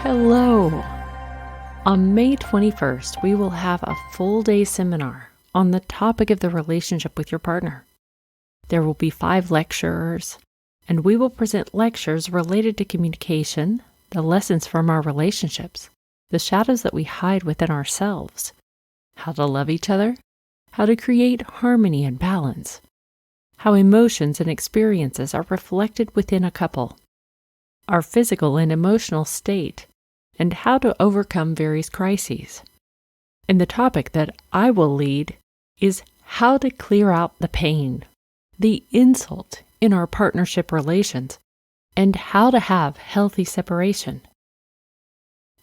Hello! On May 21st, we will have a full-day seminar on the topic of the relationship with your partner. There will be 5 lecturers, and we will present lectures related to communication, the lessons from our relationships, the shadows that we hide within ourselves, how to love each other, how to create harmony and balance, how emotions and experiences are reflected within a couple, our physical and emotional state, and how to overcome various crises. And the topic that I will lead is how to clear out the pain, the insult in our partnership relations, and how to have healthy separation.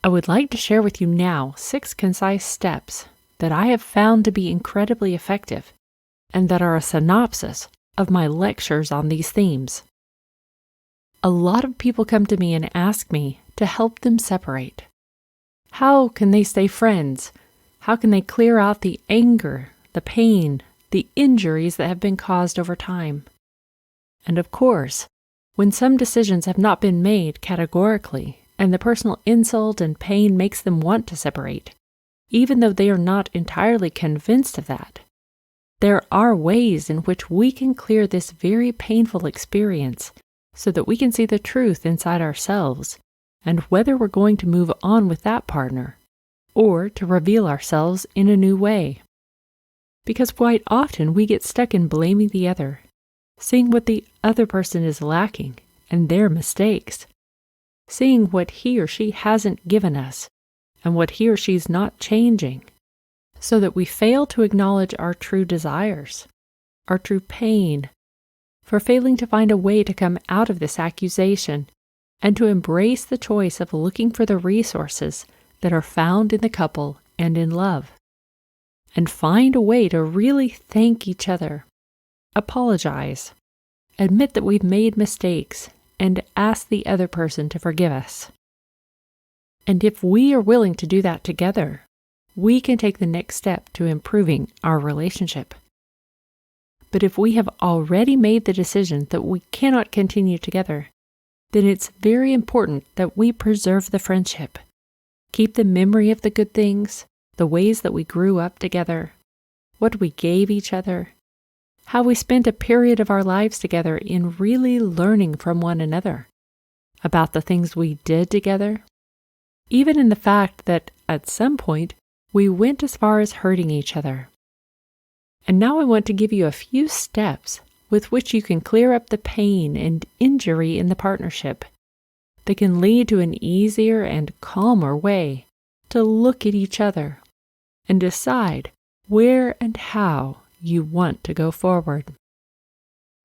I would like to share with you now 6 concise steps that I have found to be incredibly effective and that are a synopsis of my lectures on these themes. A lot of people come to me and ask me to help them separate. How can they stay friends? How can they clear out the anger, the pain, the injuries that have been caused over time? And of course, when some decisions have not been made categorically, and the personal insult and pain makes them want to separate, even though they are not entirely convinced of that, there are ways in which we can clear this very painful experience so that we can see the truth inside ourselves and whether we're going to move on with that partner or to reveal ourselves in a new way. Because quite often we get stuck in blaming the other, seeing what the other person is lacking and their mistakes, seeing what he or she hasn't given us and what he or she's not changing, so that we fail to acknowledge our true desires, our true pain, for failing to find a way to come out of this accusation and to embrace the choice of looking for the resources that are found in the couple and in love, and find a way to really thank each other, apologize, admit that we've made mistakes, and ask the other person to forgive us. And if we are willing to do that together, we can take the next step to improving our relationship. But if we have already made the decision that we cannot continue together, then it's very important that we preserve the friendship, keep the memory of the good things, the ways that we grew up together, what we gave each other, how we spent a period of our lives together in really learning from one another, about the things we did together, even in the fact that at some point we went as far as hurting each other. And now I want to give you a few steps with which you can clear up the pain and injury in the partnership that can lead to an easier and calmer way to look at each other and decide where and how you want to go forward.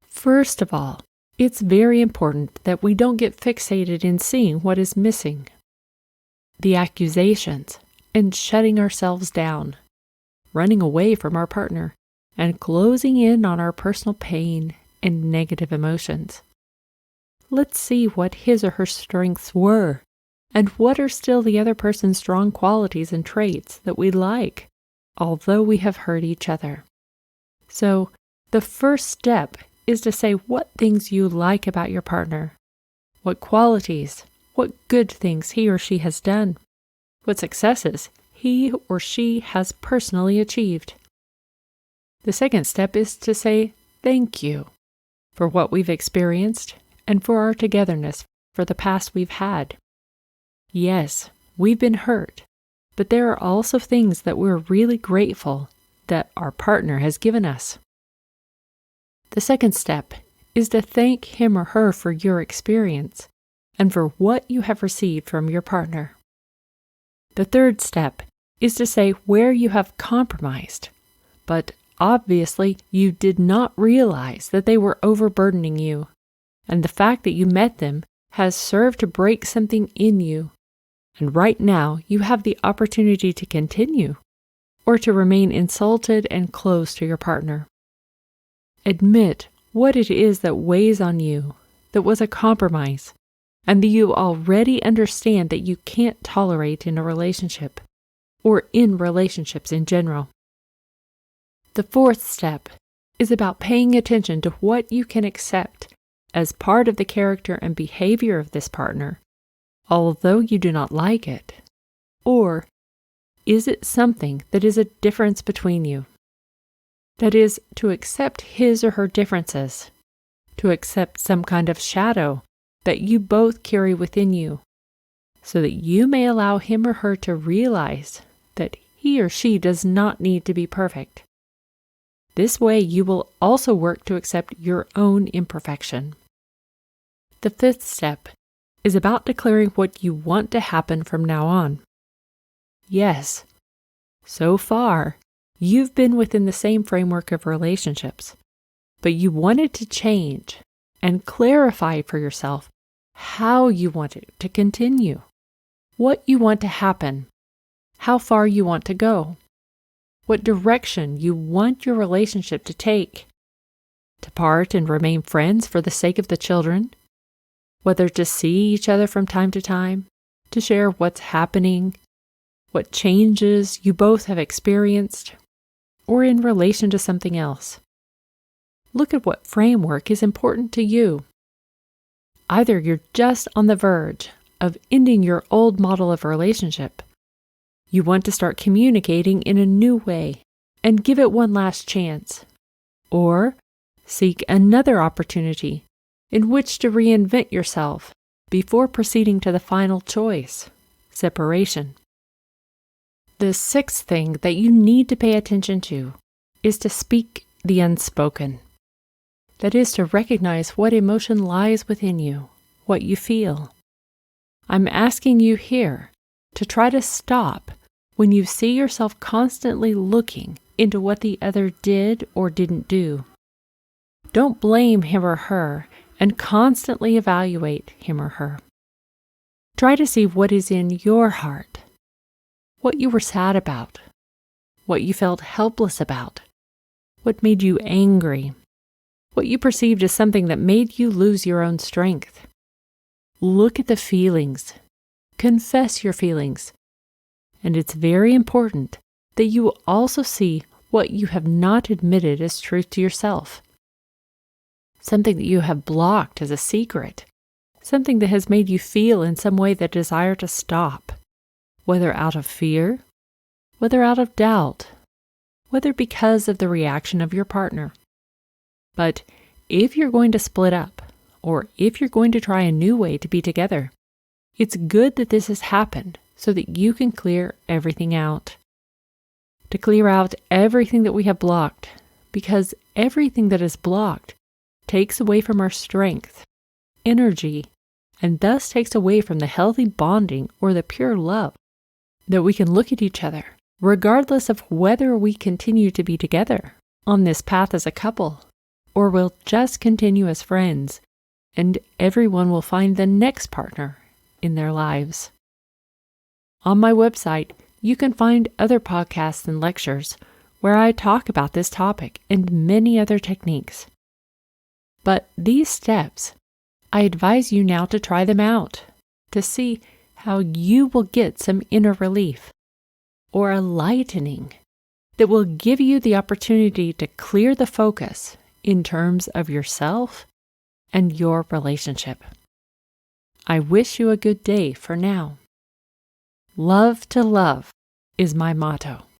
First of all, it's very important that we don't get fixated in seeing what is missing. The accusations and shutting ourselves down, running away from our partner, and closing in on our personal pain and negative emotions. Let's see what his or her strengths were, and what are still the other person's strong qualities and traits that we like, although we have hurt each other. So, the first step is to say what things you like about your partner, what qualities, what good things he or she has done, what successes he or she has personally achieved. The second step is to say thank you for what we've experienced and for our togetherness for the past we've had. Yes, we've been hurt, but there are also things that we're really grateful that our partner has given us. The second step is to thank him or her for your experience and for what you have received from your partner. The third step is to say where you have compromised, but obviously you did not realize that they were overburdening you, and the fact that you met them has served to break something in you, and right now you have the opportunity to continue, or to remain insulted and close to your partner. Admit what it is that weighs on you, that was a compromise, and that you already understand that you can't tolerate in a relationship, or in relationships in general. The fourth step is about paying attention to what you can accept as part of the character and behavior of this partner, although you do not like it? Or is it something that is a difference between you? That is, to accept his or her differences, to accept some kind of shadow that you both carry within you, so that you may allow him or her to realize that he or she does not need to be perfect. This way, you will also work to accept your own imperfection. The fifth step is about declaring what you want to happen from now on. Yes, so far, you've been within the same framework of relationships, but you wanted to change and clarify for yourself how you want it to continue, what you want to happen, how far you want to go, what direction you want your relationship to take, to part and remain friends for the sake of the children, whether to see each other from time to time, to share what's happening, what changes you both have experienced, or in relation to something else. Look at what framework is important to you. Either you're just on the verge of ending your old model of relationship, you want to start communicating in a new way and give it one last chance, or seek another opportunity in which to reinvent yourself before proceeding to the final choice, separation. The sixth thing that you need to pay attention to is to speak the unspoken. That is to recognize what emotion lies within you, what you feel. I'm asking you here to try to stop when you see yourself constantly looking into what the other did or didn't do. Don't blame him or her and constantly evaluate him or her. Try to see what is in your heart, what you were sad about, what you felt helpless about, what made you angry, what you perceived as something that made you lose your own strength. Look at the feelings. Confess your feelings. And it's very important that you also see what you have not admitted as truth to yourself. Something that you have blocked as a secret. Something that has made you feel in some way the desire to stop. Whether out of fear, whether out of doubt, whether because of the reaction of your partner. But if you're going to split up, or if you're going to try a new way to be together, it's good that this has happened so that you can clear everything out. To clear out everything that we have blocked, because everything that is blocked takes away from our strength, energy, and thus takes away from the healthy bonding or the pure love that we can look at each other, regardless of whether we continue to be together on this path as a couple, or will just continue as friends, and everyone will find the next partner in their lives. On my website, you can find other podcasts and lectures where I talk about this topic and many other techniques. But these steps, I advise you now to try them out, to see how you will get some inner relief or a lightening that will give you the opportunity to clear the focus in terms of yourself and your relationship. I wish you a good day for now. Love to love is my motto.